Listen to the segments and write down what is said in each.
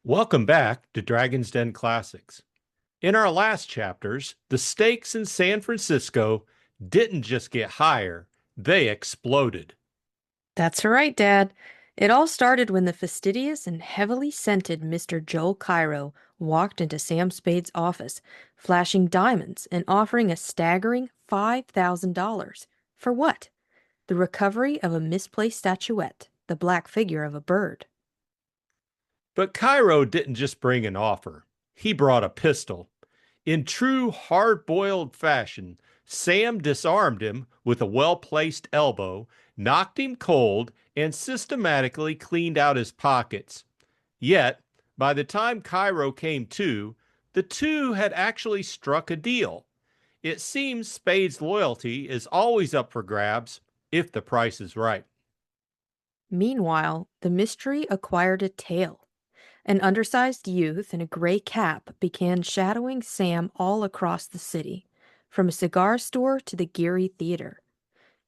Welcome back to Dragon's Den Classics. In our last chapters, the stakes in San Francisco didn't just get higher, they exploded. That's right, Dad. It all started when the fastidious and heavily scented Mr. Joel Cairo walked into Sam Spade's office, flashing diamonds and offering a staggering $5,000. For what? The recovery of a misplaced statuette, the black figure of a bird. But Cairo didn't just bring an offer, he brought a pistol. In true hard boiled fashion, Sam disarmed him with a well placed elbow, knocked him cold, and systematically cleaned out his pockets. Yet, by the time Cairo came to, the two had actually struck a deal. It seems Spade's loyalty is always up for grabs if the price is right. Meanwhile, the mystery acquired a tail. An undersized youth in a gray cap began shadowing Sam all across the city, from a cigar store to the Geary Theater.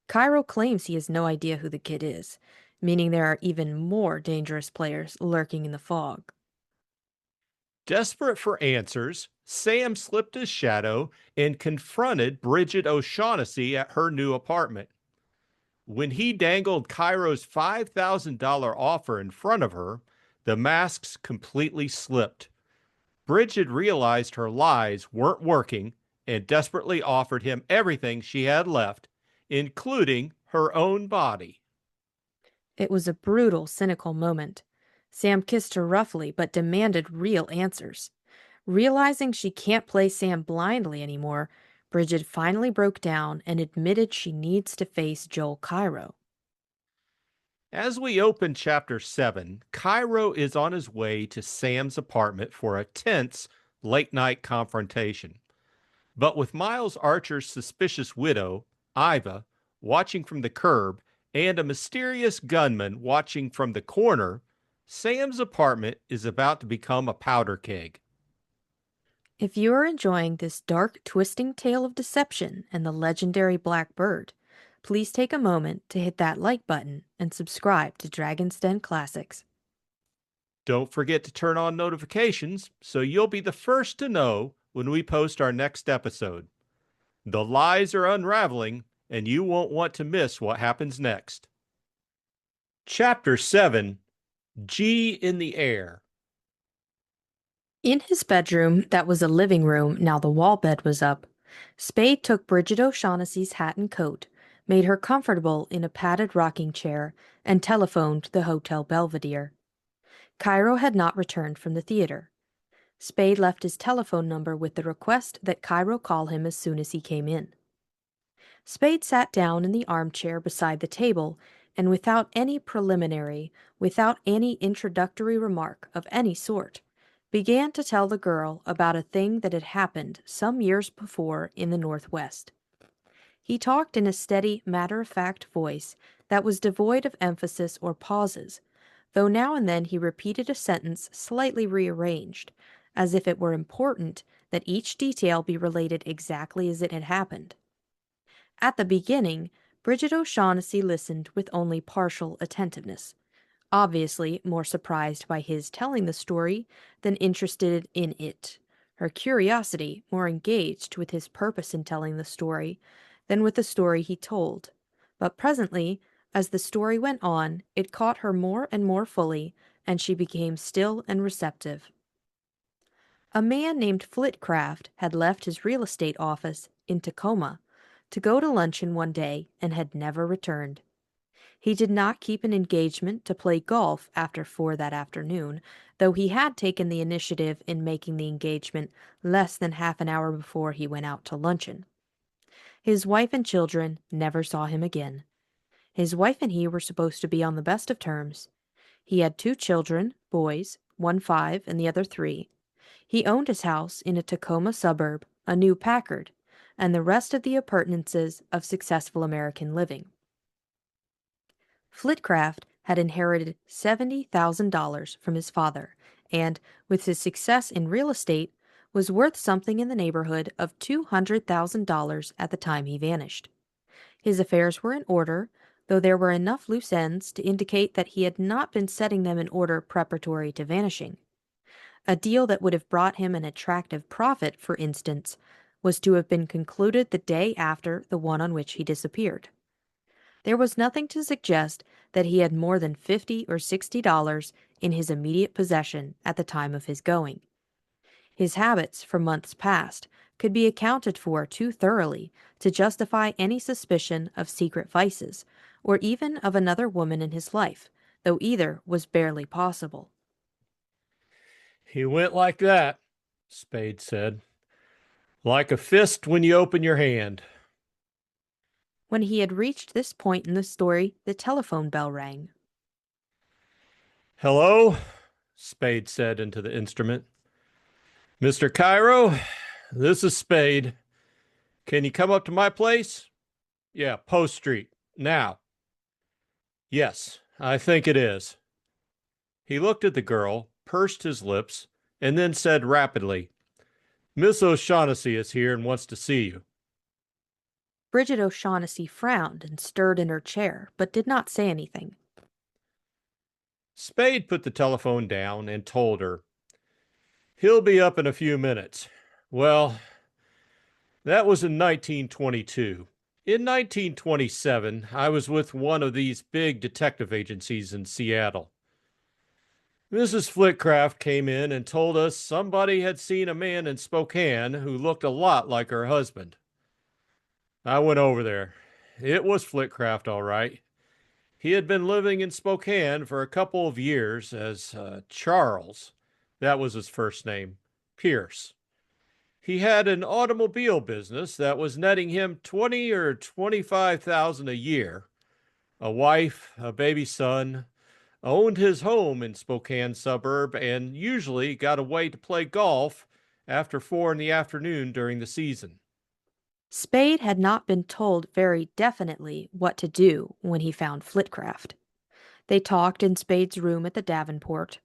Cairo claims he has no idea who the kid is, meaning there are even more dangerous players lurking in the fog. Desperate for answers, Sam slipped his shadow and confronted Bridget O'Shaughnessy at her new apartment. When he dangled Cairo's $5,000 offer in front of her, the masks completely slipped. Bridget realized her lies weren't working and desperately offered him everything she had left, including her own body. It was a brutal, cynical moment. Sam kissed her roughly, but demanded real answers. Realizing she can't play Sam blindly anymore, Bridget finally broke down and admitted she needs to face Joel Cairo. As we open chapter 7, Cairo is on his way to Sam's apartment for a tense late night confrontation. But with Miles Archer's suspicious widow, Iva, watching from the curb, and a mysterious gunman watching from the corner, Sam's apartment is about to become a powder keg. If you are enjoying this dark, twisting tale of deception and the legendary Black Bird, please take a moment to hit that like button and subscribe to Dragon's Den Classics. Don't forget to turn on notifications so you'll be the first to know when we post our next episode. The lies are unraveling, and you won't want to miss what happens next. Chapter 7, G in the Air. In his bedroom, that was a living room, now the wall bed was up, Spade took Bridget O'Shaughnessy's hat and coat, made her comfortable in a padded rocking chair, and telephoned the Hotel Belvedere. Cairo had not returned from the theater. Spade left his telephone number with the request that Cairo call him as soon as he came in. Spade sat down in the armchair beside the table, and without any preliminary, without any introductory remark of any sort, began to tell the girl about a thing that had happened some years before in the Northwest. He talked in a steady, matter-of-fact voice that was devoid of emphasis or pauses, though now and then he repeated a sentence slightly rearranged, as if it were important that each detail be related exactly as it had happened. At the beginning, Bridget O'Shaughnessy listened with only partial attentiveness, obviously more surprised by his telling the story than interested in it, her curiosity more engaged with his purpose in telling the story than with the story he told. But presently, as the story went on, it caught her more and more fully, and she became still and receptive. A man named Flitcraft had left his real estate office in Tacoma to go to luncheon one day and had never returned. He did not keep an engagement to play golf after 4 that afternoon, though he had taken the initiative in making the engagement less than half an hour before he went out to luncheon. His wife and children never saw him again. His wife and he were supposed to be on the best of terms. He had 2 children, boys, one 5 and the other 3. He owned his house in a Tacoma suburb, a new Packard, and the rest of the appurtenances of successful American living. Flitcraft had inherited $70,000 from his father, and, with his success in real estate, was worth something in the neighborhood of $200,000 at the time he vanished. His affairs were in order, though there were enough loose ends to indicate that he had not been setting them in order preparatory to vanishing. A deal that would have brought him an attractive profit, for instance, was to have been concluded the day after the one on which he disappeared. There was nothing to suggest that he had more than $50 or $60 in his immediate possession at the time of his going. His habits for months past could be accounted for too thoroughly to justify any suspicion of secret vices, or even of another woman in his life, though either was barely possible. He went like that, Spade said. Like a fist when you open your hand. When he had reached this point in the story, the telephone bell rang. Hello? Spade said into the instrument. Mr. Cairo, this is Spade. Can you come up to my place? Yeah, Post Street. Now. Yes, I think it is. He looked at the girl, pursed his lips, and then said rapidly, Miss O'Shaughnessy is here and wants to see you. Bridget O'Shaughnessy frowned and stirred in her chair, but did not say anything. Spade put the telephone down and told her, He'll be up in a few minutes. Well, that was in 1922. In 1927, I was with one of these big detective agencies in Seattle. Mrs. Flitcraft came in and told us somebody had seen a man in Spokane who looked a lot like her husband. I went over there. It was Flitcraft, all right. He had been living in Spokane for a couple of years as Charles. That was his first name, Pierce. He had an automobile business that was netting him 20 or 25,000 a year. A wife, a baby son, owned his home in Spokane suburb and usually got away to play golf after 4 in the afternoon during the season. Spade had not been told very definitely what to do when he found Flitcraft. They talked in Spade's room at the Davenport.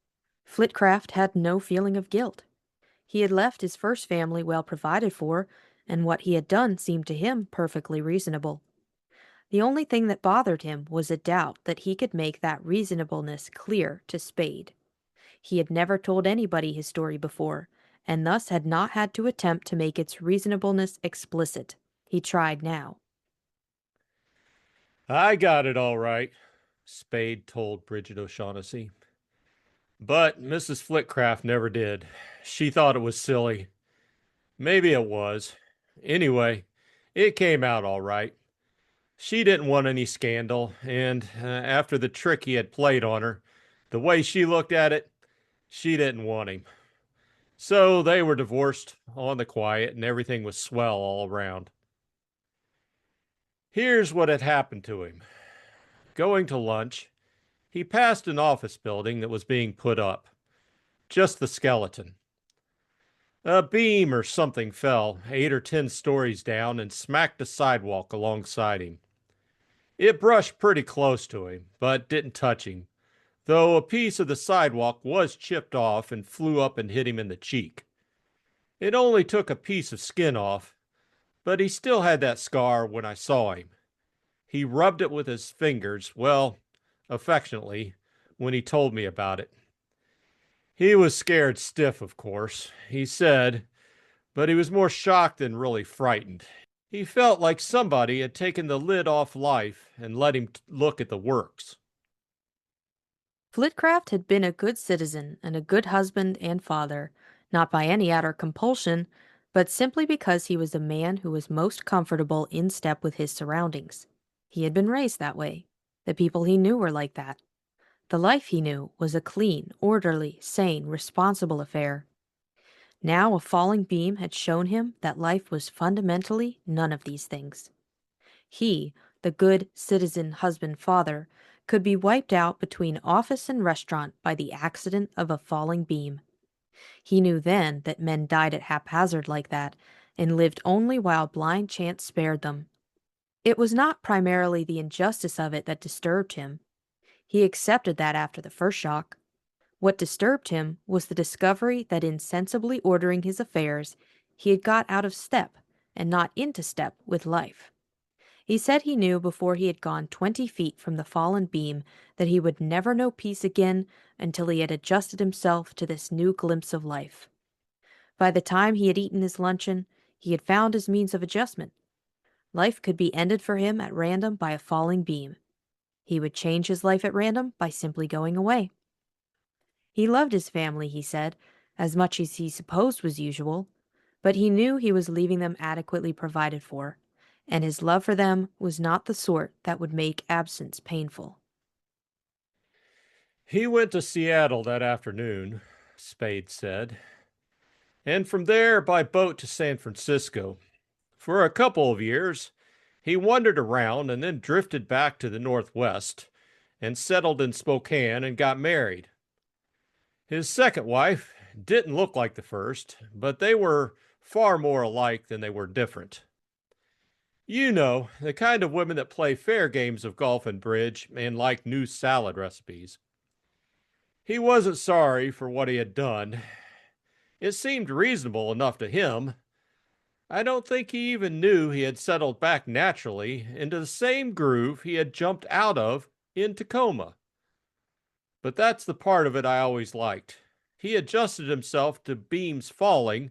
Flitcraft had no feeling of guilt. He had left his first family well provided for, and what he had done seemed to him perfectly reasonable. The only thing that bothered him was a doubt that he could make that reasonableness clear to Spade. He had never told anybody his story before, and thus had not had to attempt to make its reasonableness explicit. He tried now. I got it all right, Spade told Bridget O'Shaughnessy. But Mrs. Flitcraft never did. She thought it was silly. Maybe it was. Anyway, it came out all right. She didn't want any scandal, and after the trick he had played on her, the way she looked at it, she didn't want him. So they were divorced on the quiet, and everything was swell all around. Here's what had happened to him. Going to lunch, he passed an office building that was being put up. Just the skeleton. A beam or something fell 8 or 10 stories down and smacked the sidewalk alongside him. It brushed pretty close to him, but didn't touch him, though a piece of the sidewalk was chipped off and flew up and hit him in the cheek. It only took a piece of skin off, but he still had that scar when I saw him. He rubbed it with his fingers, well, affectionately, when he told me about it. He was scared stiff, of course, he said, but he was more shocked than really frightened. He felt like somebody had taken the lid off life and let him look at the works. Flitcraft had been a good citizen and a good husband and father, not by any outer compulsion, but simply because he was a man who was most comfortable in step with his surroundings. He had been raised that way. The people he knew were like that. The life he knew was a clean, orderly, sane, responsible affair. Now a falling beam had shown him that life was fundamentally none of these things. He, the good citizen husband father, could be wiped out between office and restaurant by the accident of a falling beam. He knew then that men died at haphazard like that, and lived only while blind chance spared them. It was not primarily the injustice of it that disturbed him. He accepted that after the first shock. What disturbed him was the discovery that in sensibly ordering his affairs, he had got out of step, and not into step, with life. He said he knew before he had gone 20 feet from the fallen beam that he would never know peace again until he had adjusted himself to this new glimpse of life. By the time he had eaten his luncheon, he had found his means of adjustment. Life could be ended for him at random by a falling beam. He would change his life at random by simply going away. He loved his family, he said, as much as he supposed was usual, but he knew he was leaving them adequately provided for, and his love for them was not the sort that would make absence painful. He went to Seattle that afternoon, Spade said, and from there by boat to San Francisco. For a couple of years, he wandered around and then drifted back to the Northwest and settled in Spokane and got married. His second wife didn't look like the first, but they were far more alike than they were different. You know, the kind of women that play fair games of golf and bridge and like new salad recipes. He wasn't sorry for what he had done. It seemed reasonable enough to him. I don't think he even knew he had settled back naturally into the same groove he had jumped out of in Tacoma. But that's the part of it I always liked. He adjusted himself to beams falling,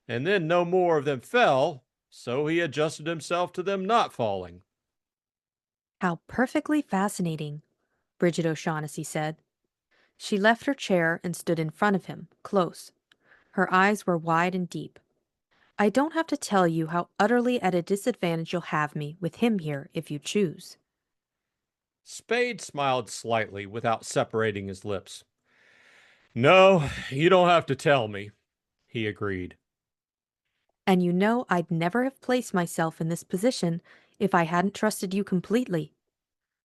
and then no more of them fell, so he adjusted himself to them not falling. How perfectly fascinating, Bridget O'Shaughnessy said. She left her chair and stood in front of him, close. Her eyes were wide and deep. I don't have to tell you how utterly at a disadvantage you'll have me with him here if you choose. Spade smiled slightly without separating his lips. No, you don't have to tell me, he agreed. And you know I'd never have placed myself in this position if I hadn't trusted you completely.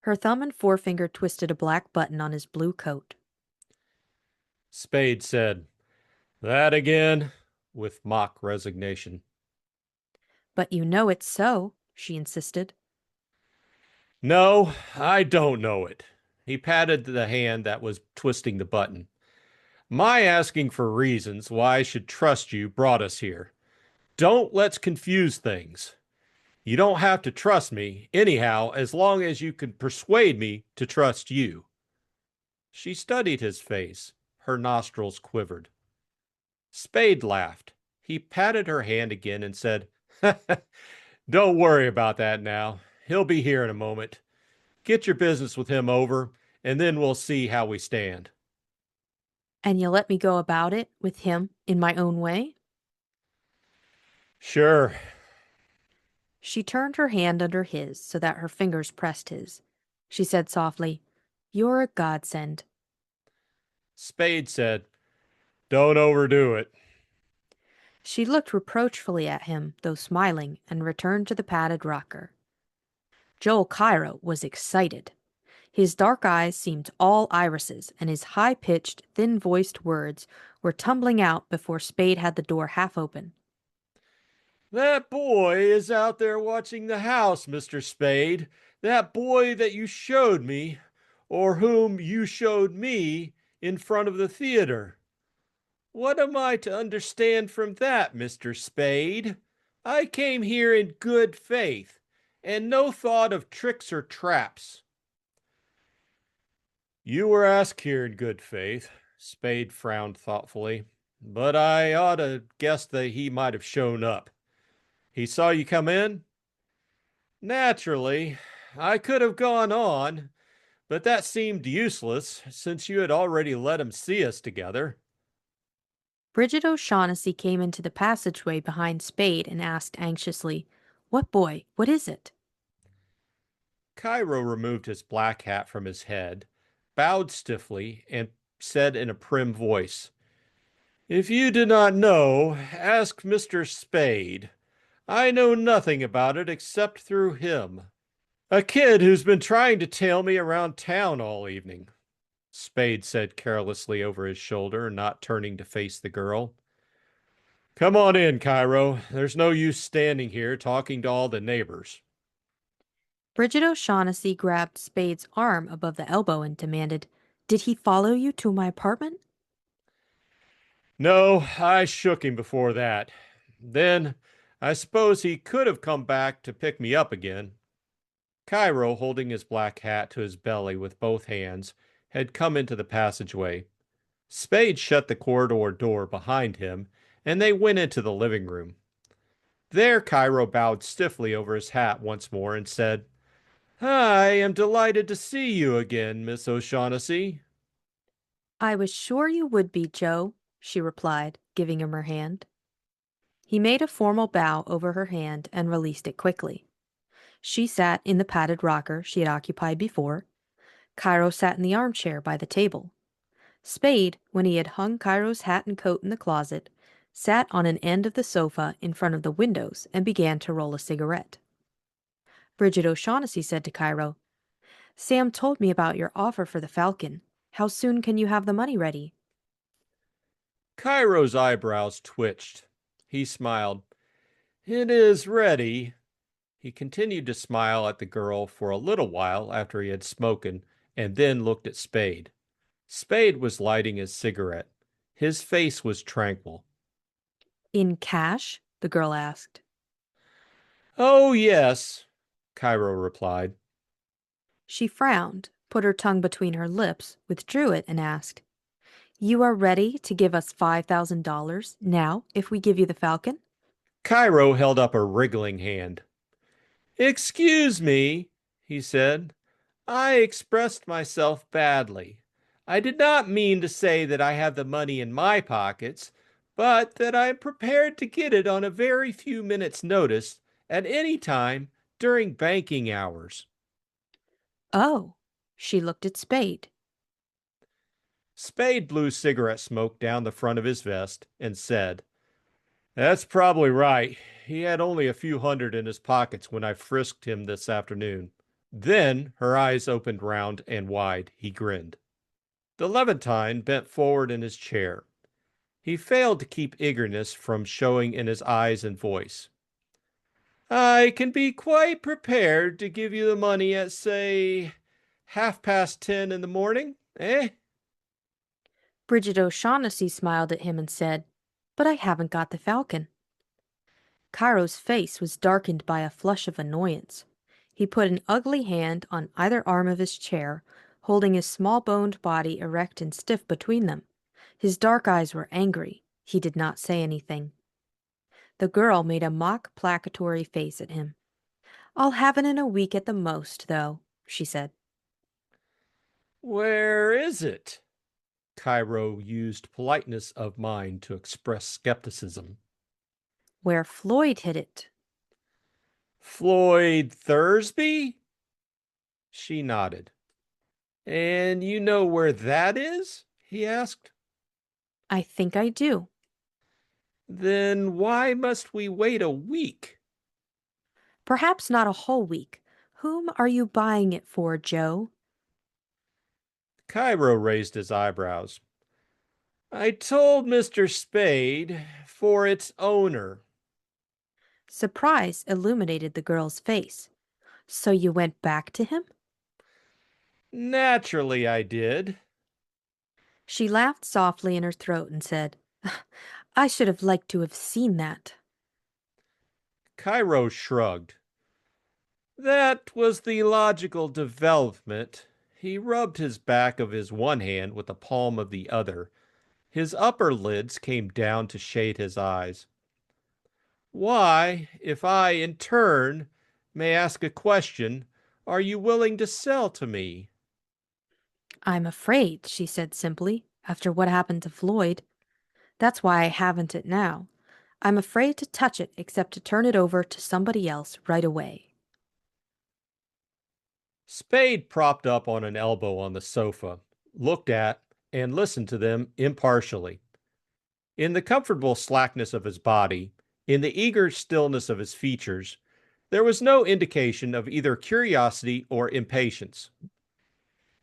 Her thumb and forefinger twisted a black button on his blue coat. Spade said, That again? With mock resignation. But you know it's so, she insisted. No, I don't know it. He patted the hand that was twisting the button. My asking for reasons why I should trust you brought us here. Don't let's confuse things. You don't have to trust me, anyhow, as long as you can persuade me to trust you. She studied his face. Her nostrils quivered. Spade laughed. He patted her hand again and said, Don't worry about that now. He'll be here in a moment. Get your business with him over, and then we'll see how we stand. And you let me go about it with him in my own way? Sure. She turned her hand under his so that her fingers pressed his. She said softly, You're a godsend. Spade said, Don't overdo it. She looked reproachfully at him, though smiling, and returned to the padded rocker. Joel Cairo was excited. His dark eyes seemed all irises, and his high-pitched, thin-voiced words were tumbling out before Spade had the door half open. That boy is out there watching the house, Mr. Spade. That boy that you showed me, or whom you showed me in front of the theater. What am I to understand from that, Mr. Spade? I came here in good faith, and no thought of tricks or traps. You were asked here in good faith, Spade frowned thoughtfully, but I ought to guess that he might have shown up. He saw you come in? Naturally, I could have gone on, but that seemed useless since you had already let him see us together. Bridget O'Shaughnessy came into the passageway behind Spade and asked anxiously, What boy? What is it? Cairo removed his black hat from his head, bowed stiffly, and said in a prim voice, If you do not know, ask Mr. Spade. I know nothing about it except through him. A kid who's been trying to tail me around town all evening, Spade said carelessly over his shoulder, not turning to face the girl. Come on in, Cairo. There's no use standing here talking to all the neighbors. Bridget O'Shaughnessy grabbed Spade's arm above the elbow and demanded, Did he follow you to my apartment? No, I shook him before that. Then, I suppose he could have come back to pick me up again. Cairo, holding his black hat to his belly with both hands, had come into the passageway. Spade shut the corridor door behind him, and they went into the living room. There, Cairo bowed stiffly over his hat once more and said, I am delighted to see you again, Miss O'Shaughnessy. I was sure you would be, Joe, she replied, giving him her hand. He made a formal bow over her hand and released it quickly. She sat in the padded rocker she had occupied before. Cairo sat in the armchair by the table. Spade, when he had hung Cairo's hat and coat in the closet, sat on an end of the sofa in front of the windows and began to roll a cigarette. Bridget O'Shaughnessy said to Cairo, Sam told me about your offer for the Falcon. How soon can you have the money ready? Cairo's eyebrows twitched. He smiled. It is ready. He continued to smile at the girl for a little while after he had spoken, and then looked at Spade. Spade was lighting his cigarette. His face was tranquil. In cash? The girl asked. Oh, yes, Cairo replied. She frowned, put her tongue between her lips, withdrew it, and asked, You are ready to give us $5,000 now if we give you the Falcon? Cairo held up a wriggling hand. Excuse me, he said. I expressed myself badly. I did not mean to say that I have the money in my pockets, but that I am prepared to get it on a very few minutes' notice at any time during banking hours. Oh, she looked at Spade. Spade blew cigarette smoke down the front of his vest and said, That's probably right. He had only a few hundred in his pockets when I frisked him this afternoon. Then her eyes opened round and wide. He grinned. The Levantine bent forward in his chair. He failed to keep eagerness from showing in his eyes and voice. I can be quite prepared to give you the money at, say, 10:30 in the morning, eh? Bridget O'Shaughnessy smiled at him and said, But I haven't got the Falcon. Cairo's face was darkened by a flush of annoyance. He put an ugly hand on either arm of his chair, holding his small-boned body erect and stiff between them. His dark eyes were angry. He did not say anything. The girl made a mock placatory face at him. I'll have it in a week at the most, though, she said. Where is it? Cairo used politeness of mind to express skepticism. Where Floyd hid it. Floyd Thursby? She nodded. And you know where that is? He asked. I think I do. Then why must we wait a week? Perhaps not a whole week. Whom are you buying it for, Joe? Cairo raised his eyebrows. I told Mr. Spade for its owner. Surprise illuminated the girl's face. So you went back to him? Naturally, I did. She laughed softly in her throat and said, I should have liked to have seen that. Cairo shrugged. That was the logical development. He rubbed his back of his one hand with the palm of the other. His upper lids came down to shade his eyes. Why, if I, in turn, may ask a question, are you willing to sell to me? I'm afraid, she said simply, after what happened to Floyd. That's why I haven't it now. I'm afraid to touch it except to turn it over to somebody else right away. Spade propped up on an elbow on the sofa, looked at and listened to them impartially. In the comfortable slackness of his body, in the eager stillness of his features, there was no indication of either curiosity or impatience.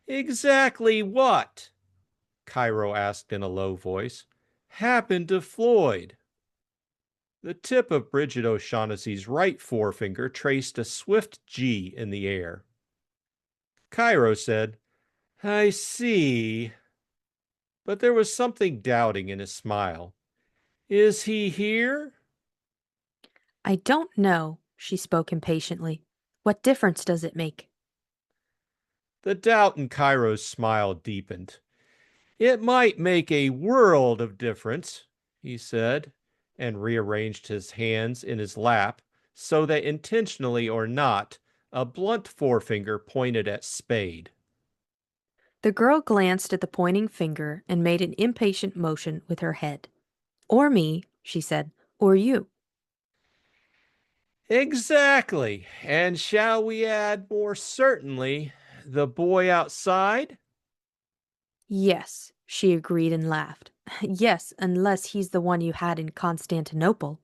Exactly what? Cairo asked in a low voice. Happened to Floyd? The tip of Bridget O'Shaughnessy's right forefinger traced a swift G in the air. Cairo said, I see. But there was something doubting in his smile. Is he here? I don't know, she spoke impatiently. What difference does it make? The doubt in Cairo's smile deepened. It might make a world of difference, he said, and rearranged his hands in his lap so that intentionally or not, a blunt forefinger pointed at Spade. The girl glanced at the pointing finger and made an impatient motion with her head. Or me, she said, or you. Exactly. And shall we add more certainly the boy outside? Yes, she agreed and laughed. Yes, unless he's the one you had in Constantinople.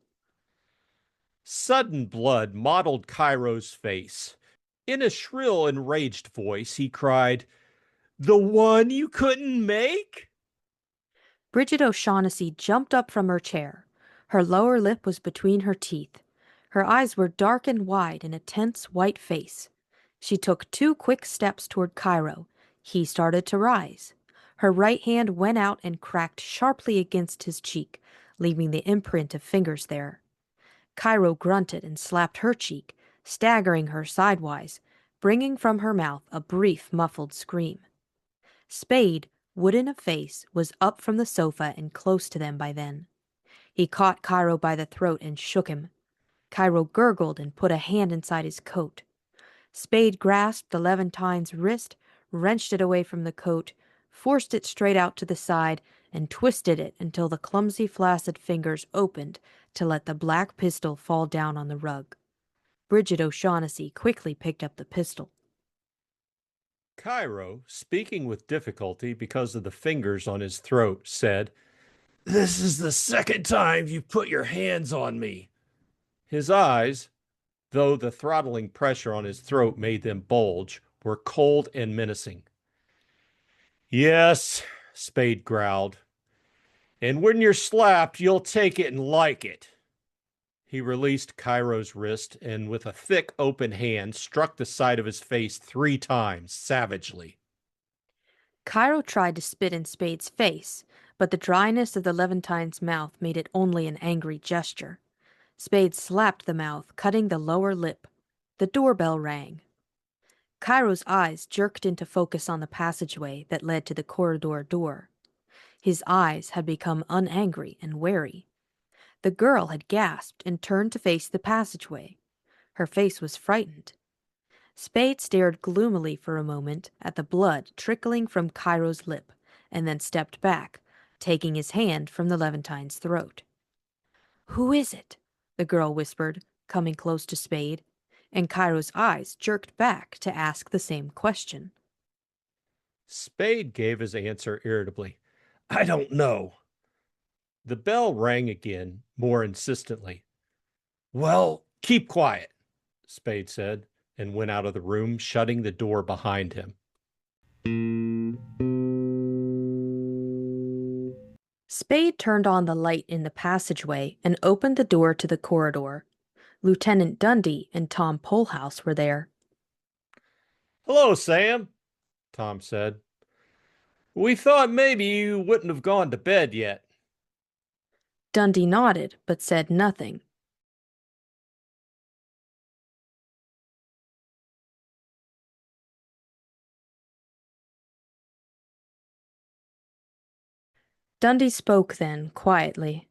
Sudden blood mottled Cairo's face. In a shrill, enraged voice, he cried, The one you couldn't make? Bridget O'Shaughnessy jumped up from her chair. Her lower lip was between her teeth. Her eyes were dark and wide in a tense white face. She took 2 quick steps toward Cairo. He started to rise. Her right hand went out and cracked sharply against his cheek, leaving the imprint of fingers there. Cairo grunted and slapped her cheek, staggering her sidewise, bringing from her mouth a brief, muffled scream. Spade, wooden of face, was up from the sofa and close to them by then. He caught Cairo by the throat and shook him. Cairo gurgled and put a hand inside his coat. Spade grasped the Levantine's wrist, wrenched it away from the coat, forced it straight out to the side, and twisted it until the clumsy, flaccid fingers opened to let the black pistol fall down on the rug. Bridget O'Shaughnessy quickly picked up the pistol. Cairo, speaking with difficulty because of the fingers on his throat, said, This is the second time you've put your hands on me. His eyes, though the throttling pressure on his throat made them bulge, were cold and menacing. Yes, Spade growled. And when you're slapped, you'll take it and like it. He released Cairo's wrist and, with a thick, open hand, struck the side of his face 3 times, savagely. Cairo tried to spit in Spade's face, but the dryness of the Levantine's mouth made it only an angry gesture. Spade slapped the mouth, cutting the lower lip. The doorbell rang. Cairo's eyes jerked into focus on the passageway that led to the corridor door. His eyes had become unangry and wary. The girl had gasped and turned to face the passageway. Her face was frightened. Spade stared gloomily for a moment at the blood trickling from Cairo's lip, and then stepped back, taking his hand from the Levantine's throat. "Who is it?" the girl whispered, coming close to Spade, and Cairo's eyes jerked back to ask the same question. Spade gave his answer irritably. I don't know. The bell rang again, more insistently. Well, keep quiet, Spade said, and went out of the room, shutting the door behind him. Spade turned on the light in the passageway and opened the door to the corridor. Lieutenant Dundee and Tom Polhouse were there. Hello, Sam, Tom said. We thought maybe you wouldn't have gone to bed yet. Dundee nodded, but said nothing. Dundee spoke then, quietly.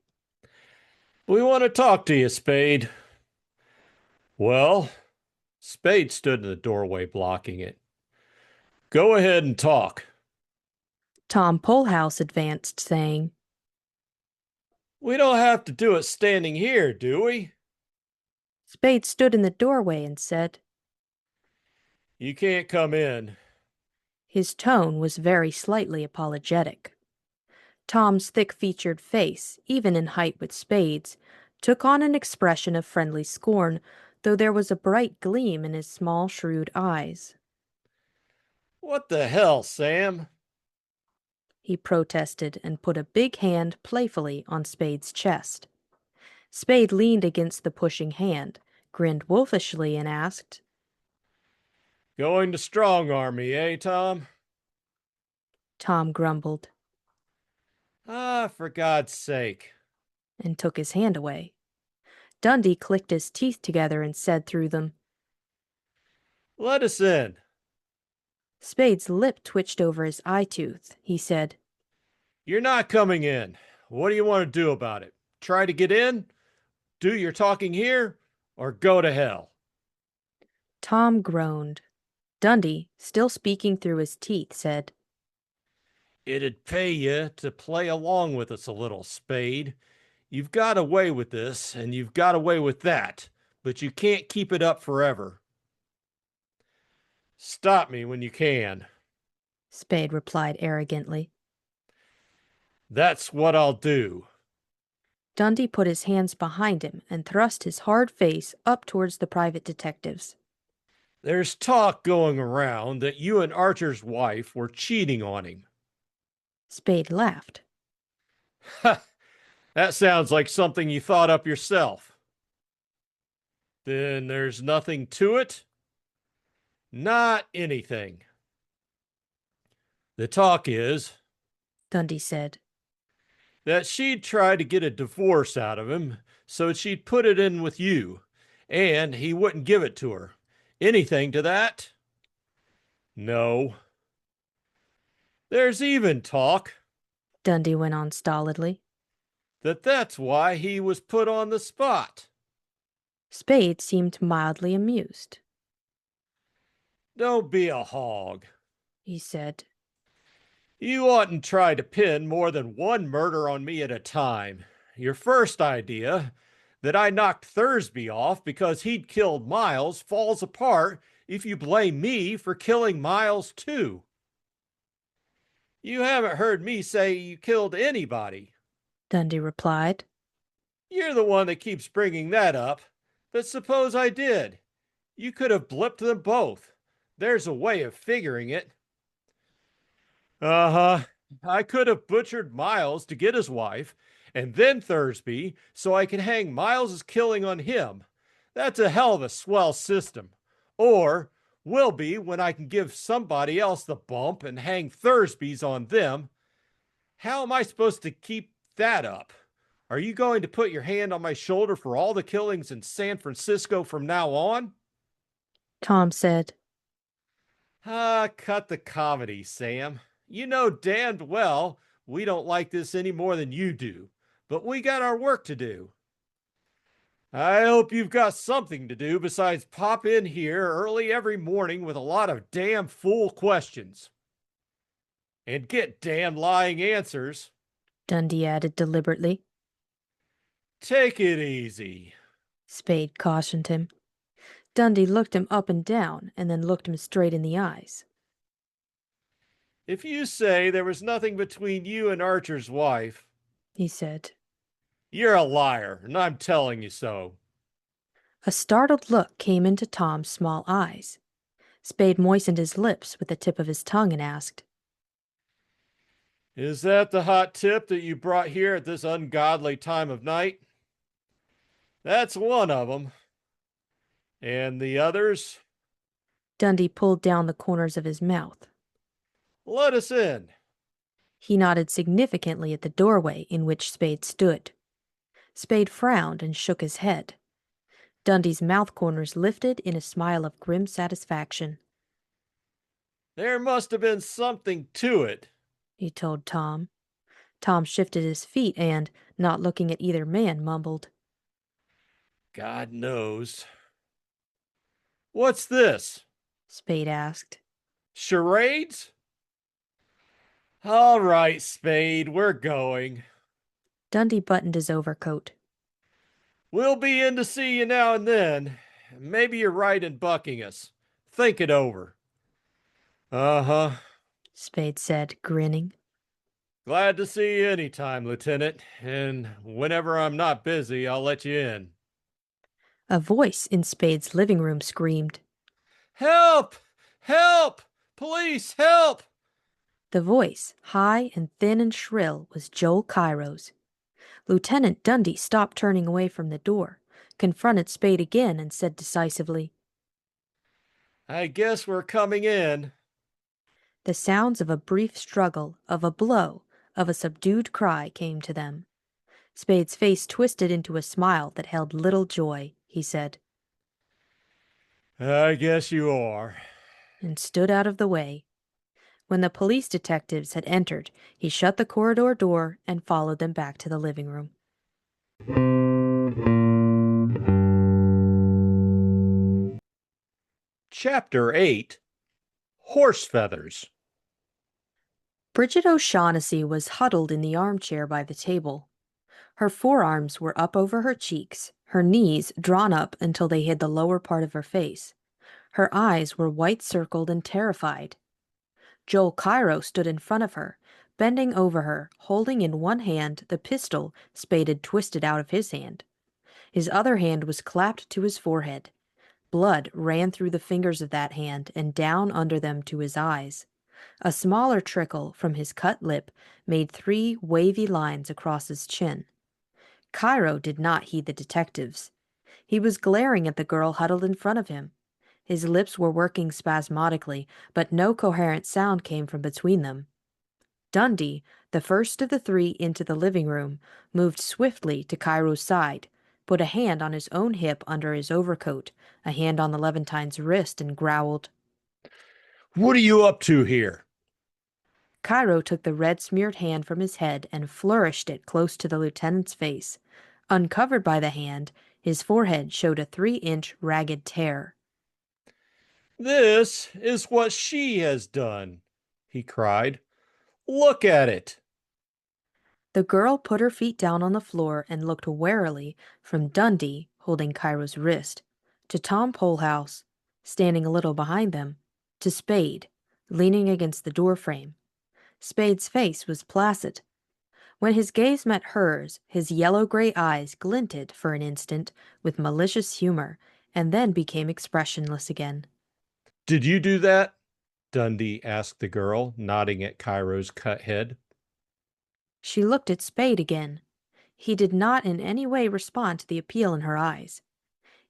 We want to talk to you, Spade. Well, Spade stood in the doorway, blocking it. Go ahead and talk. Tom Polhouse advanced, saying, We don't have to do it standing here, do we? Spade stood in the doorway and said, You can't come in. His tone was very slightly apologetic. Tom's thick-featured face, even in height with Spade's, took on an expression of friendly scorn, though there was a bright gleam in his small, shrewd eyes. What the hell, Sam? He protested and put a big hand playfully on Spade's chest. Spade leaned against the pushing hand, grinned wolfishly, and asked, Going to strong arm me, eh, Tom? Tom grumbled Ah, for God's sake. and took his hand away. Dundee clicked his teeth together and said through them. Let us in. Spade's lip twitched over his eye tooth. He said, You're not coming in. What do you want to do about it? Try to get in? Do your talking here? Or go to hell? Tom groaned. Dundee, still speaking through his teeth, said, It'd pay you to play along with us a little, Spade. You've got away with this, and you've got away with that, but you can't keep it up forever. Stop me when you can. Spade replied arrogantly. That's what I'll do. Dundee put his hands behind him and thrust his hard face up towards the private detectives. There's talk going around that you and Archer's wife were cheating on him. Spade laughed. Ha! That sounds like something you thought up yourself. Then there's nothing to it? Not anything. The talk is, Dundee said. that she'd try to get a divorce out of him so she'd put it in with you, and he wouldn't give it to her. Anything to that? No. There's even talk, Dundee went on stolidly. that's why he was put on the spot. Spade seemed mildly amused. Don't be a hog, He said. You oughtn't try to pin more than one murder on me at a time. Your first idea, that I knocked Thursby off because he'd killed Miles, falls apart if you blame me for killing Miles too. You haven't heard me say you killed anybody. Dundee replied. You're the one that keeps bringing that up. But suppose I did. You could have blipped them both. There's a way of figuring it. Uh-huh. I could have butchered Miles to get his wife, and then Thursby, so I can hang Miles's killing on him. That's a hell of a swell system. Or will be when I can give somebody else the bump and hang Thursby's on them. How am I supposed to keep that up? Are you going to put your hand on my shoulder for all the killings in San Francisco from now on? Tom said. Ah, cut the comedy, Sam. You know damned well we don't like this any more than you do, but we got our work to do. I hope you've got something to do besides pop in here early every morning with a lot of damn fool questions. And get damn lying answers. Dundee added deliberately. Take it easy. Spade cautioned him. Dundee looked him up and down and then looked him straight in the eyes. If you say there was nothing between you and Archer's wife, He said. You're a liar, and I'm telling you so. A startled look came into Tom's small eyes. Spade moistened his lips with the tip of his tongue and asked, Is that the hot tip that you brought here at this ungodly time of night? That's one of them. And the others? Dundee pulled down the corners of his mouth. Let us in. He nodded significantly at the doorway in which Spade stood. Spade frowned and shook his head. Dundee's mouth corners lifted in a smile of grim satisfaction. There must have been something to it, he told Tom. Tom shifted his feet and, not looking at either man, mumbled, God knows. What's this? Spade asked. Charades? All right, Spade, we're going. Dundee buttoned his overcoat. We'll be in to see you now and then. Maybe you're right in bucking us. Think it over. Uh-huh. Spade said, grinning. Glad to see you anytime, Lieutenant. And whenever I'm not busy, I'll let you in. A voice in Spade's living room screamed. Help! Help! Police, help! The voice, high and thin and shrill, was Joel Cairo's. Lieutenant Dundee stopped turning away from the door, confronted Spade again, and said decisively, I guess we're coming in. The sounds of a brief struggle, of a blow, of a subdued cry came to them. Spade's face twisted into a smile that held little joy. He said, I guess you are. and stood out of the way. When the police detectives had entered, he shut the corridor door and followed them back to the living room. Chapter 8 Horse Feathers. Bridget O'Shaughnessy was huddled in the armchair by the table. Her forearms were up over her cheeks, her knees drawn up until they hid the lower part of her face. Her eyes were white-circled and terrified. Joel Cairo stood in front of her, bending over her, holding in one hand the pistol Spade had twisted out of his hand. His other hand was clapped to his forehead. Blood ran through the fingers of that hand and down under them to his eyes. A smaller trickle from his cut lip made 3 wavy lines across his chin. Cairo did not heed the detectives. He was glaring at the girl huddled in front of him. His lips were working spasmodically, but no coherent sound came from between them. Dundee, the first of the 3 into the living room, moved swiftly to Cairo's side, put a hand on his own hip under his overcoat, a hand on the Levantine's wrist, and growled, What are you up to here? Cairo took the red-smeared hand from his head and flourished it close to the lieutenant's face. Uncovered by the hand, his forehead showed a 3-inch ragged tear. This is what she has done, he cried. Look at it. The girl put her feet down on the floor and looked warily from Dundee, holding Cairo's wrist, to Tom Polhouse, standing a little behind them, to Spade, leaning against the doorframe. Spade's face was placid. When his gaze met hers, his yellow-gray eyes glinted for an instant with malicious humor, and then became expressionless again. Did you do that? Dundee asked the girl, nodding at Cairo's cut head. She looked at Spade again. He did not in any way respond to the appeal in her eyes.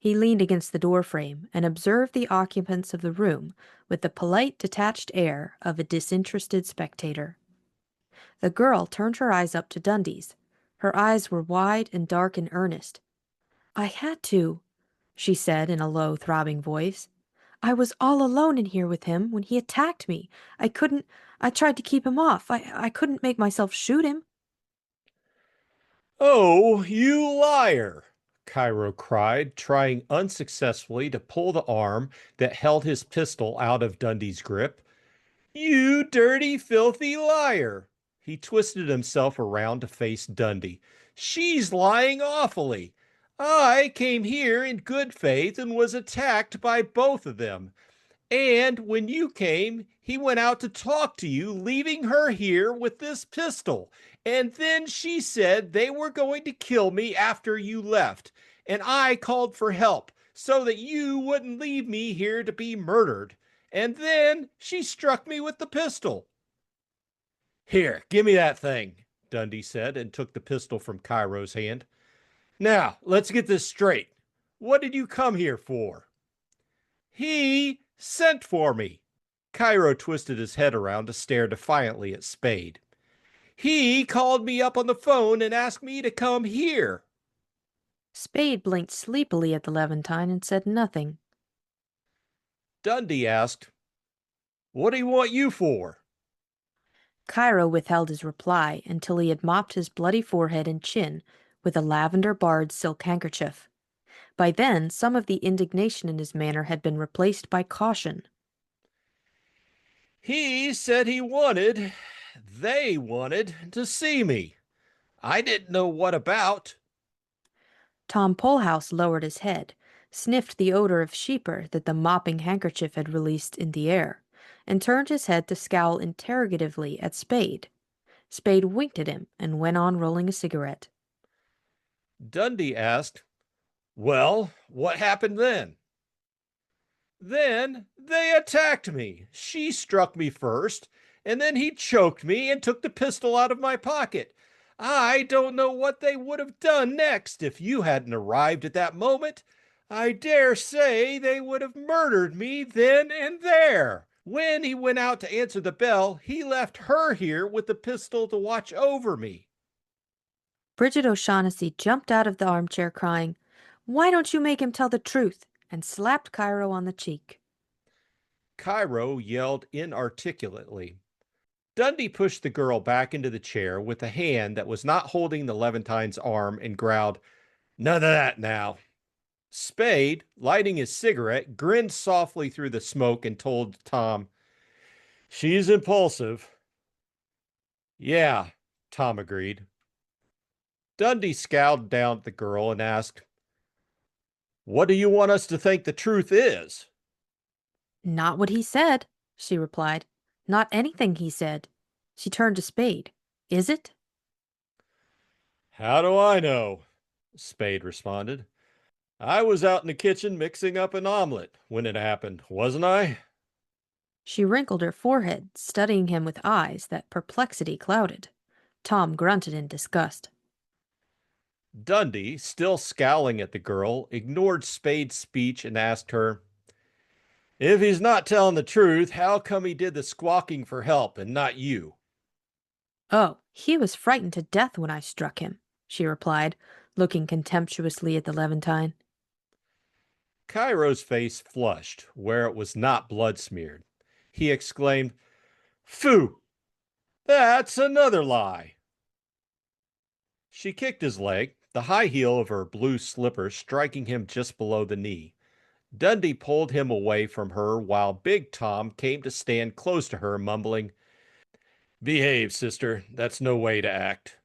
He leaned against the doorframe and observed the occupants of the room with the polite, detached air of a disinterested spectator. The girl turned her eyes up to Dundee's. Her eyes were wide and dark and earnest. I had to, she said in a low, throbbing voice. I was all alone in here with him when he attacked me. I tried to keep him off. I couldn't make myself shoot him. Oh, you liar, Cairo cried, trying unsuccessfully to pull the arm that held his pistol out of Dundee's grip. You dirty, filthy liar. He twisted himself around to face Dundee. She's lying awfully. I came here in good faith and was attacked by both of them. And when you came, he went out to talk to you, leaving her here with this pistol. And then she said they were going to kill me after you left. And I called for help so that you wouldn't leave me here to be murdered. And then she struck me with the pistol. Here, give me that thing, Dundee said, and took the pistol from Cairo's hand. Now, let's get this straight. What did you come here for? He sent for me. Cairo twisted his head around to stare defiantly at Spade. He called me up on the phone and asked me to come here. Spade blinked sleepily at the Levantine and said nothing. Dundee asked, What do he want you for? Cairo withheld his reply until he had mopped his bloody forehead and chin with a lavender-barred silk handkerchief. By then, some of the indignation in his manner had been replaced by caution. He said they wanted to see me. I didn't know what about. Tom Polhouse lowered his head, sniffed the odor of sheeper that the mopping handkerchief had released in the air, and turned his head to scowl interrogatively at Spade. Spade winked at him and went on rolling a cigarette. Dundee asked, Well, what happened then? Then they attacked me. She struck me first, and then he choked me and took the pistol out of my pocket. I don't know what they would have done next if you hadn't arrived at that moment. I dare say they would have murdered me then and there. When he went out to answer the bell, he left her here with the pistol to watch over me. Bridget O'Shaughnessy jumped out of the armchair crying, "Why don't you make him tell the truth?" and slapped Cairo on the cheek. Cairo yelled inarticulately. Dundee pushed the girl back into the chair with a hand that was not holding the Levantine's arm and growled, "None of that now." Spade, lighting his cigarette, grinned softly through the smoke and told Tom, "She's impulsive." "Yeah," Tom agreed. Dundee scowled down at the girl and asked, "What do you want us to think the truth is?" "Not what he said," she replied. "Not anything he said." She turned to Spade. "Is it?" "How do I know?" Spade responded. "I was out in the kitchen mixing up an omelet when it happened, wasn't I?" She wrinkled her forehead, studying him with eyes that perplexity clouded. Tom grunted in disgust. Dundee, still scowling at the girl, ignored Spade's speech and asked her, "If he's not telling the truth, how come he did the squawking for help and not you?" "Oh, he was frightened to death when I struck him," she replied, looking contemptuously at the Levantine. Cairo's face flushed where it was not blood smeared. He exclaimed, "Phoo! That's another lie." She kicked his leg, the high heel of her blue slipper striking him just below the knee. Dundee pulled him away from her while Big Tom came to stand close to her, mumbling, "Behave, sister. That's no way to act."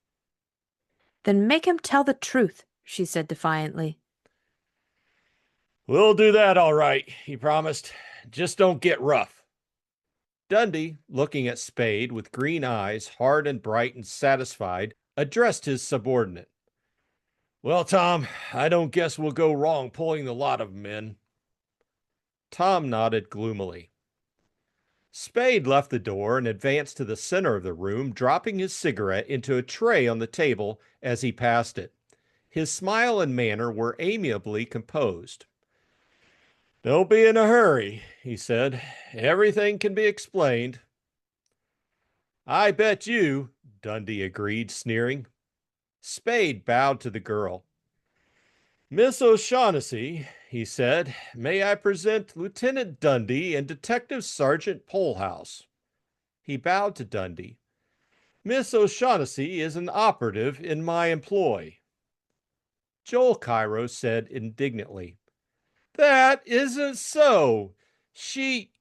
"Then make him tell the truth," she said defiantly. "We'll do that all right," he promised. "Just don't get rough." Dundee, looking at Spade with green eyes, hard and bright and satisfied, addressed his subordinate. "Well, Tom, I don't guess we'll go wrong pulling the lot of 'em in." Tom nodded gloomily. Spade left the door and advanced to the center of the room, dropping his cigarette into a tray on the table as he passed it. His smile and manner were amiably composed. "Don't be in a hurry," he said. "Everything can be explained." "I bet you," Dundee agreed, sneering. Spade bowed to the girl. "Miss O'Shaughnessy," he said, "may I present Lieutenant Dundee and Detective Sergeant Polehouse." He bowed to Dundee. "Miss O'Shaughnessy is an operative in my employ." Joel Cairo said indignantly, "That isn't so. She—"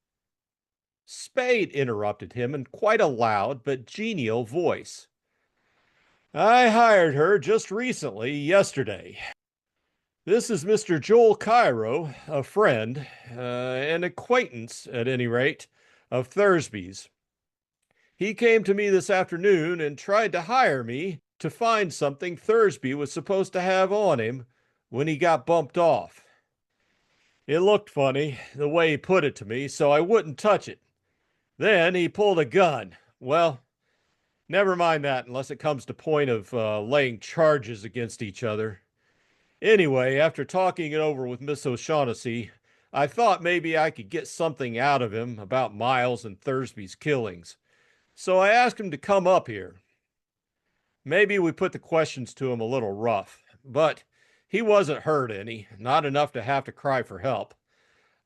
Spade interrupted him in quite a loud but genial voice. "I hired her just recently, yesterday. This is Mr. Joel Cairo, a friend, an acquaintance, at any rate, of Thursby's. He came to me this afternoon and tried to hire me to find something Thursby was supposed to have on him when he got bumped off. It looked funny, the way he put it to me, so I wouldn't touch it. Then he pulled a gun. Well, never mind that unless it comes to point of laying charges against each other. Anyway, after talking it over with Miss O'Shaughnessy, I thought maybe I could get something out of him about Miles and Thursby's killings. So I asked him to come up here. Maybe we put the questions to him a little rough, but he wasn't hurt any, not enough to have to cry for help.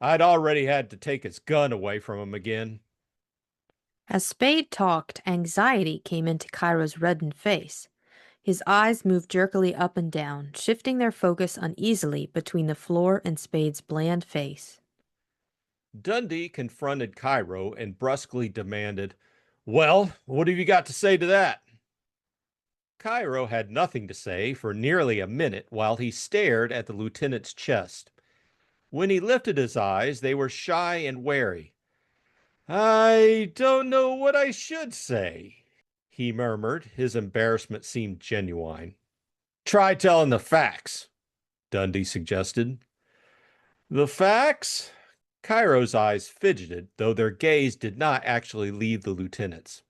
I'd already had to take his gun away from him again." As Spade talked, anxiety came into Cairo's reddened face. His eyes moved jerkily up and down, shifting their focus uneasily between the floor and Spade's bland face. Dundee confronted Cairo and brusquely demanded, "Well, what have you got to say to that?" Cairo had nothing to say for nearly a minute while he stared at the lieutenant's chest. When he lifted his eyes, they were shy and wary. "I don't know what I should say," he murmured. His embarrassment seemed genuine. "Try telling the facts," Dundee suggested. "The facts?" Cairo's eyes fidgeted, though their gaze did not actually leave the lieutenant's.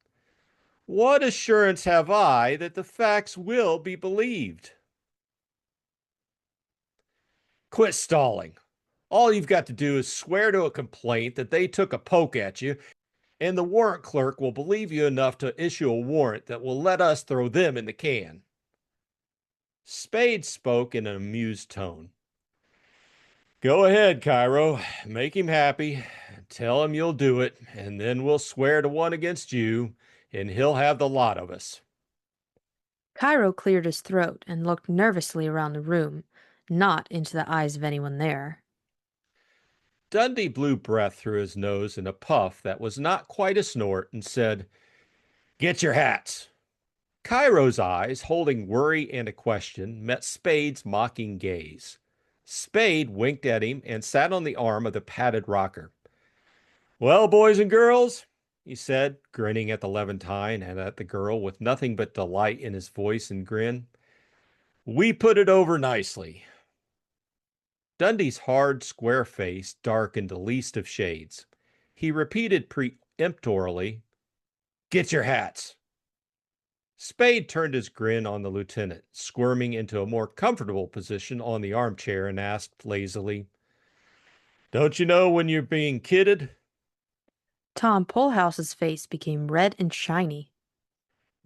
"What assurance have I that the facts will be believed?" "Quit stalling," All you've got to do is swear to a complaint that they took a poke at you, and the warrant clerk will believe you enough to issue a warrant that will let us throw them in the can. Spade spoke in an amused tone. Go ahead, Cairo. Make him happy. Tell him you'll do it, and then we'll swear to one against you, and he'll have the lot of us. Cairo cleared his throat and looked nervously around the room, not into the eyes of anyone there. Dundee blew breath through his nose in a puff that was not quite a snort and said, Get your hats. Cairo's eyes, holding worry and a question, met Spade's mocking gaze. Spade winked at him and sat on the arm of the padded rocker. Well, boys and girls, he said, grinning at the Levantine and at the girl with nothing but delight in his voice and grin, we put it over nicely. Dundee's hard, square face darkened the least of shades. He repeated peremptorily, Get your hats. Spade turned his grin on the lieutenant, squirming into a more comfortable position on the armchair, and asked lazily, Don't you know when you're being kidded? Tom Polhouse's face became red and shiny.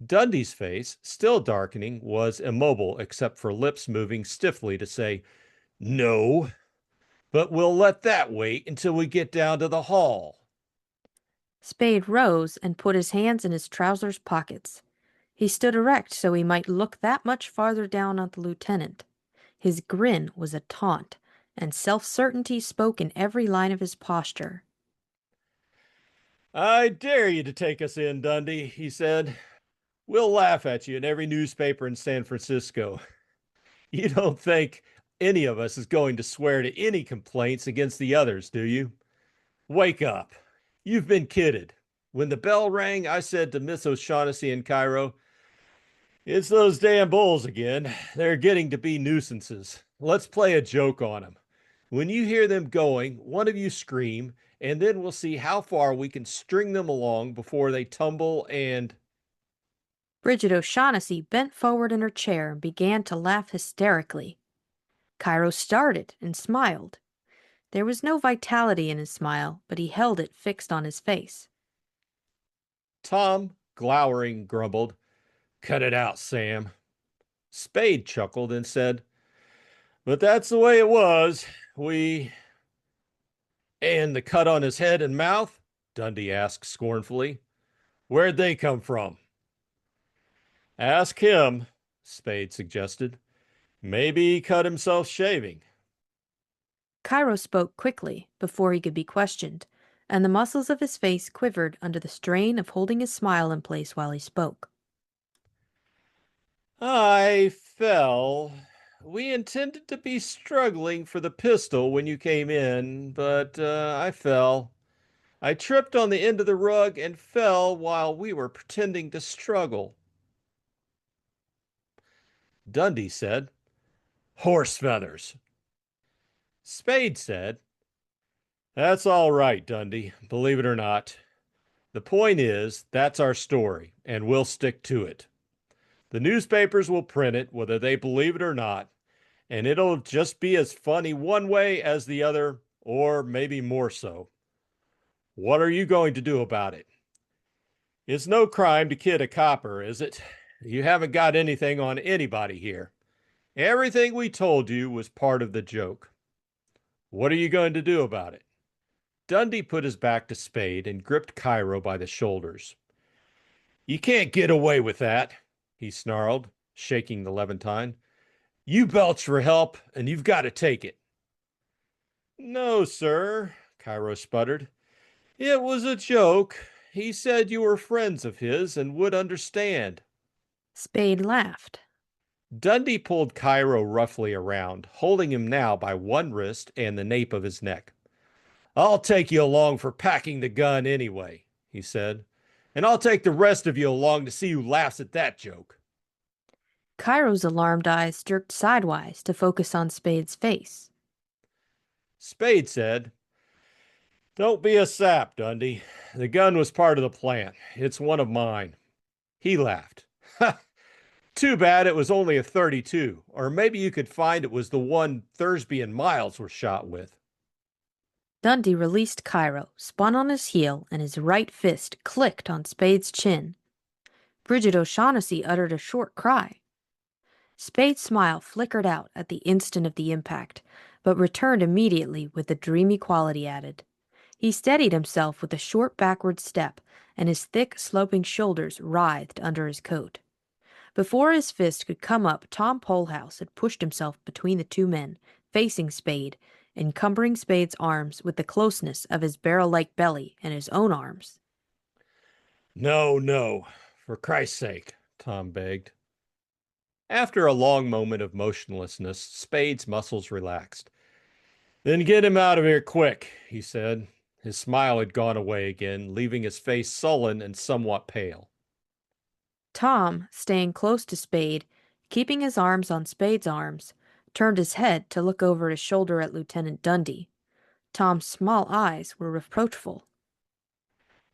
Dundee's face, still darkening, was immobile except for lips moving stiffly to say, No, but we'll let that wait until we get down to the hall. Spade rose and put his hands in his trousers pockets. He stood erect so he might look that much farther down at the lieutenant. His grin was a taunt, and self-certainty spoke in every line of his posture. I dare you to take us in, Dundee, he said. We'll laugh at you in every newspaper in San Francisco. You don't think any of us is going to swear to any complaints against the others, do you? Wake up. You've been kidded. When the bell rang, I said to Miss O'Shaughnessy in Cairo, It's those damn bulls again. They're getting to be nuisances. Let's play a joke on them. When you hear them going, one of you scream, and then we'll see how far we can string them along before they tumble and... Bridget O'Shaughnessy bent forward in her chair and began to laugh hysterically. Cairo started and smiled. There was no vitality in his smile, but he held it fixed on his face. Tom, glowering, grumbled, Cut it out, Sam. Spade chuckled and said, But that's the way it was. And the cut on his head and mouth? Dundee asked scornfully. Where'd they come from? Ask him, Spade suggested. Maybe he cut himself shaving. Cairo spoke quickly before he could be questioned, and the muscles of his face quivered under the strain of holding his smile in place while he spoke. I fell. We intended to be struggling for the pistol when you came in, but I fell. I tripped on the end of the rug and fell while we were pretending to struggle. Dundee said, Horse feathers. Spade said, That's all right, Dundee, believe it or not. The point is, that's our story, and we'll stick to it. The newspapers will print it, whether they believe it or not, and it'll just be as funny one way as the other, or maybe more so. What are you going to do about it? It's no crime to kid a copper, is it? You haven't got anything on anybody here. Everything we told you was part of the joke. What are you going to do about it? Dundee put his back to Spade and gripped Cairo by the shoulders. You can't get away with that, he snarled, shaking the Levantine. You belch for help, and you've got to take it. No, sir, Cairo sputtered. It was a joke. He said you were friends of his and would understand. Spade laughed. Dundee pulled Cairo roughly around, holding him now by one wrist and the nape of his neck. I'll take you along for packing the gun anyway, he said, and I'll take the rest of you along to see who laughs at that joke. Cairo's alarmed eyes jerked sidewise to focus on Spade's face. Spade said, Don't be a sap, Dundee. The gun was part of the plan. It's one of mine. He laughed. Too bad it was only a 32, or maybe you could find it was the one Thursby and Miles were shot with. Dundee released Cairo, spun on his heel, and his right fist clicked on Spade's chin. Bridget O'Shaughnessy uttered a short cry. Spade's smile flickered out at the instant of the impact, but returned immediately with a dreamy quality added. He steadied himself with a short backward step, and his thick, sloping shoulders writhed under his coat. Before his fist could come up, Tom Polhouse had pushed himself between the two men, facing Spade, encumbering Spade's arms with the closeness of his barrel-like belly and his own arms. No, no, for Christ's sake, Tom begged. After a long moment of motionlessness, Spade's muscles relaxed. Then get him out of here quick, he said. His smile had gone away again, leaving his face sullen and somewhat pale. Tom, staying close to Spade, keeping his arms on Spade's arms, turned his head to look over his shoulder at Lieutenant Dundee. Tom's small eyes were reproachful.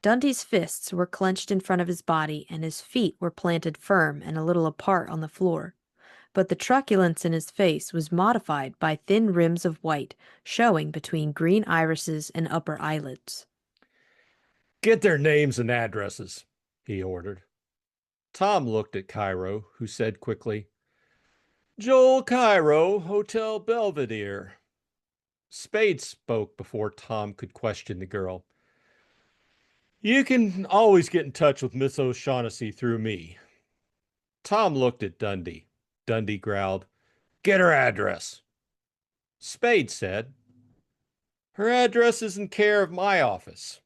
Dundee's fists were clenched in front of his body, and his feet were planted firm and a little apart on the floor. But the truculence in his face was modified by thin rims of white showing between green irises and upper eyelids. Get their names and addresses, he ordered. Tom looked at Cairo, who said quickly, Joel Cairo, Hotel Belvedere. Spade spoke before Tom could question the girl. You can always get in touch with Miss O'Shaughnessy through me. Tom looked at Dundee. Dundee growled, Get her address. Spade said, Her address is in care of my office.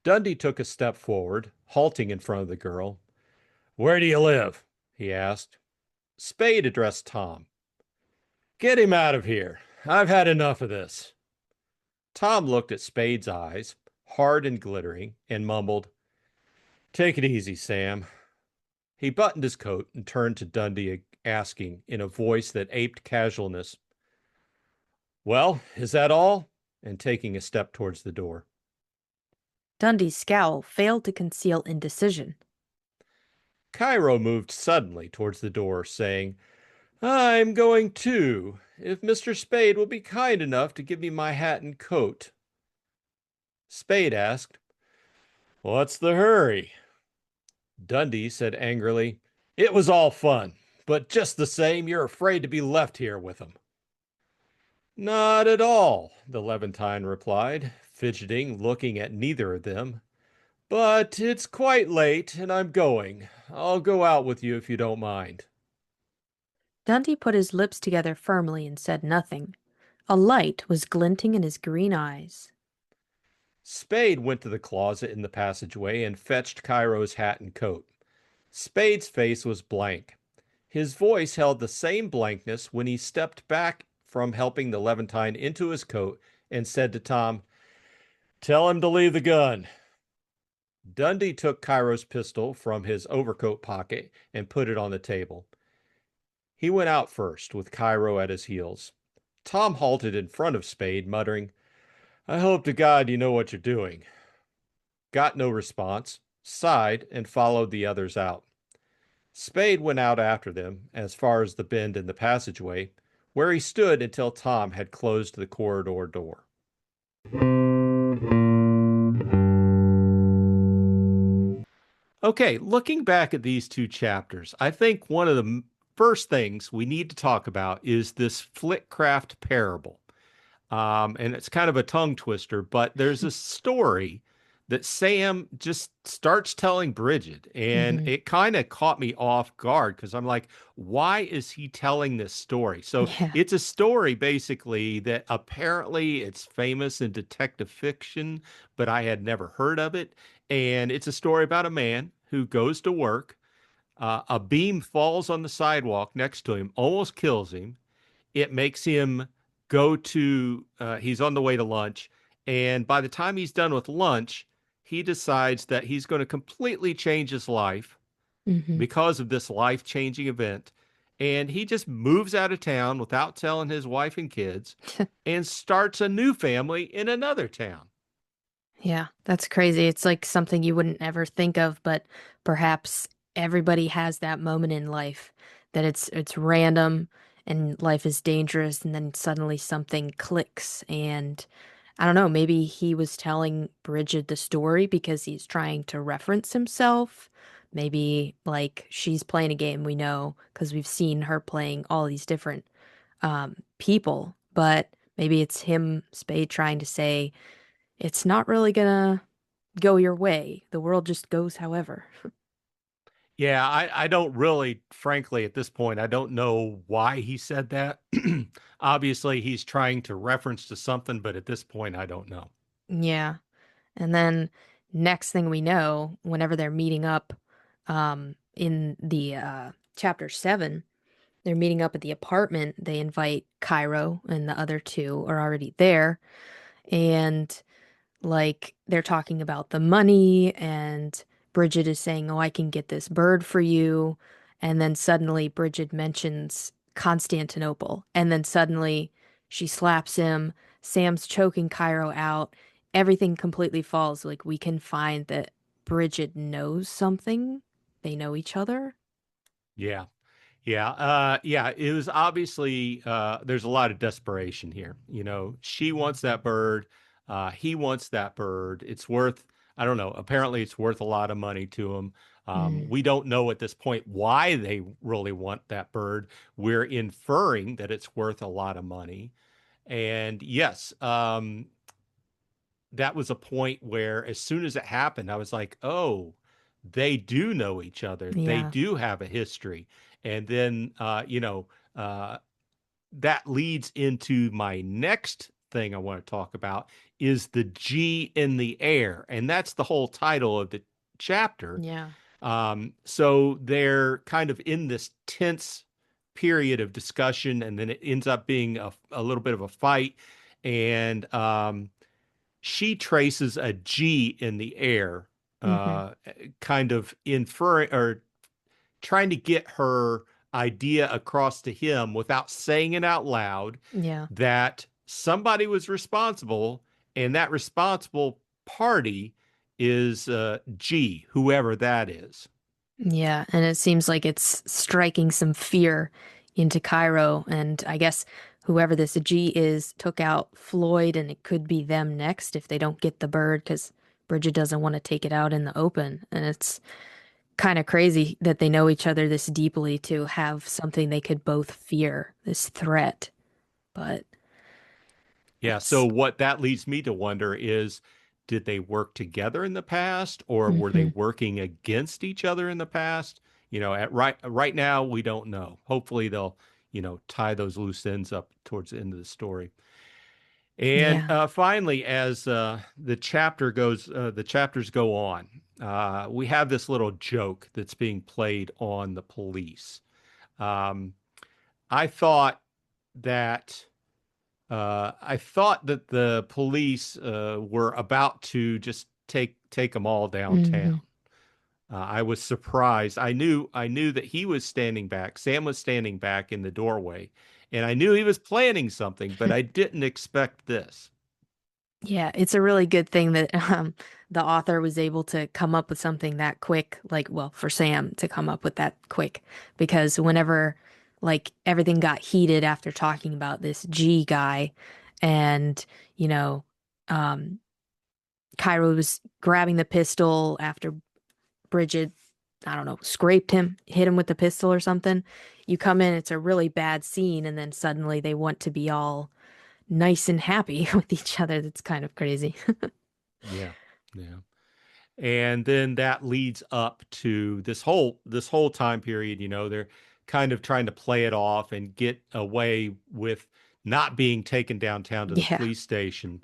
Dundee took a step forward, halting in front of the girl. Where do you live? He asked. Spade addressed Tom. Get him out of here. I've had enough of this. Tom looked at Spade's eyes, hard and glittering, and mumbled, Take it easy, Sam. He buttoned his coat and turned to Dundee, asking, in a voice that aped casualness, Well, is that all? And taking a step towards the door. Dundee's scowl failed to conceal indecision. Cairo moved suddenly towards the door, saying, I'm going too, if Mr. Spade will be kind enough to give me my hat and coat. Spade asked, What's the hurry? Dundee said angrily, It was all fun, but just the same, you're afraid to be left here with him. Not at all, the Levantine replied, fidgeting, looking at neither of them. But it's quite late, and I'm going. I'll go out with you if you don't mind. Dundee put his lips together firmly and said nothing. A light was glinting in his green eyes. Spade went to the closet in the passageway and fetched Cairo's hat and coat. Spade's face was blank. His voice held the same blankness when he stepped back from helping the Levantine into his coat and said to Tom, Tell him to leave the gun. Dundee took Cairo's pistol from his overcoat pocket and put it on the table. He went out first, with Cairo at his heels. Tom halted in front of Spade, muttering, I hope to God you know what you're doing. Got no response, sighed, and followed the others out. Spade went out after them, as far as the bend in the passageway, where he stood until Tom had closed the corridor door. Okay, looking back at these two chapters, I think one of the first things we need to talk about is this Flitcraft parable. And it's kind of a tongue twister, but there's a story that Sam just starts telling Bridget, and Mm-hmm. it kind of caught me off guard because I'm like, why is he telling this story? So Yeah. it's a story basically that apparently it's famous in detective fiction, but I had never heard of it. And it's a story about a man who goes to work. A beam falls on the sidewalk next to him, almost kills him. It makes him he's on the way to lunch. And by the time he's done with lunch, he decides that he's going to completely change his life Mm-hmm. because of this life-changing event. And he just moves out of town without telling his wife and kids and starts a new family in another town. Yeah, that's crazy. It's like something you wouldn't ever think of, but perhaps everybody has that moment in life that it's random and life is dangerous, and then suddenly something clicks, and I don't know, maybe he was telling Bridget the story because he's trying to reference himself. Maybe like she's playing a game we know because we've seen her playing all these different people, but maybe it's him, Spade, trying to say it's not really gonna go your way. The world just goes however. Yeah, I don't really, frankly, at this point, I don't know why he said that. Obviously, he's trying to reference to something, but at this point, I don't know. Yeah. And then next thing we know, whenever they're meeting up in the chapter 7, they're meeting up at the apartment. They invite Cairo and the other two are already there. And like they're talking about the money, and Bridget is saying, "Oh, I can get this bird for you." And then suddenly Bridget mentions Constantinople, and then suddenly she slaps him. Sam's choking Cairo out. Everything completely falls. Like we can find that Bridget knows something. They know each other. Yeah. Yeah, yeah, it was obviously there's a lot of desperation here. You know, she wants that bird, he wants that bird. It's worth, I don't know, apparently it's worth a lot of money to him. Mm, We don't know at this point why they really want that bird. We're inferring that it's worth a lot of money. And yes, that was a point where as soon as it happened, I was like, oh, they do know each other. They yeah. do have a history. And then, uh, that leads into my next thing I want to talk about is the G in the air. And that's the whole title of the chapter. Yeah. So they're kind of in this tense period of discussion, and then it ends up being a little bit of a fight. And she traces a G in the air, Hmm. uh, kind of inferring or trying to get her idea across to him without saying it out loud Yeah. that somebody was responsible, and that responsible party is G, whoever that is. Yeah, and it seems like it's striking some fear into Cairo, and I guess whoever this G is took out Floyd, and it could be them next if they don't get the bird, because Bridget doesn't want to take it out in the open. And it's kind of crazy that they know each other this deeply to have something they could both fear, this threat. But Yeah, so it's, what that leads me to wonder is, did they work together in the past, or were they hmm. working against each other in the past? You know, at right now we don't know. Hopefully they'll, tie those loose ends up towards the end of the story. And Yeah. finally, as the chapters go on, we have this little joke that's being played on the police. Um, I thought that I thought that the police were about to just take them all downtown. Hmm. I was surprised. I knew that he was standing back. Sam was standing back in the doorway, and I knew he was planning something, but I didn't expect this. Yeah, it's a really good thing that the author was able to come up with something that quick, like, well, for Sam to come up with that quick, because whenever like everything got heated after talking about this G guy, and you know, um, Cairo was grabbing the pistol after Bridget, I don't know, scraped him, hit him with the pistol or something. You come in, it's a really bad scene, and then suddenly they want to be all nice and happy with each other. That's kind of crazy. Yeah, yeah. And then that leads up to this whole time period. They're kind of trying to play it off and get away with not being taken downtown to the Yeah. police station,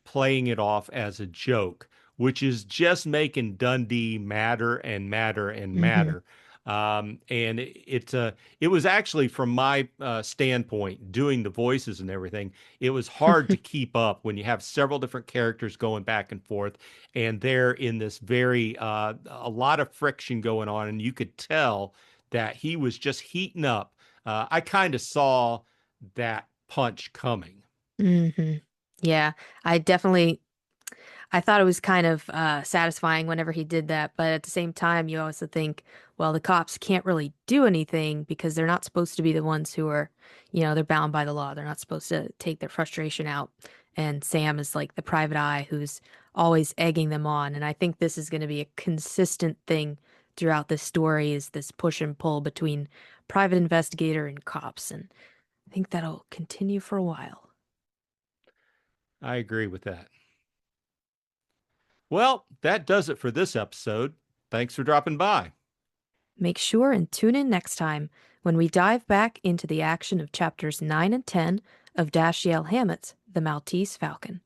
playing it off as a joke, which is just making Dundee madder and madder and Hmm. madder. And it was actually, from my standpoint, doing the voices and everything, it was hard to keep up when you have several different characters going back and forth, and they're in this very a lot of friction going on, and you could tell that he was just heating up. I kind of saw that punch coming. Hmm. Yeah, I definitely. I thought it was kind of satisfying whenever he did that, but at the same time, you also think, well, the cops can't really do anything because they're not supposed to be the ones who are, they're bound by the law. They're not supposed to take their frustration out. And Sam is like the private eye who's always egging them on. And I think this is going to be a consistent thing throughout this story is this push and pull between private investigator and cops. And I think that'll continue for a while. I agree with that. Well, that does it for this episode. Thanks for dropping by. Make sure and tune in next time when we dive back into the action of chapters 9 and 10 of Dashiell Hammett's The Maltese Falcon.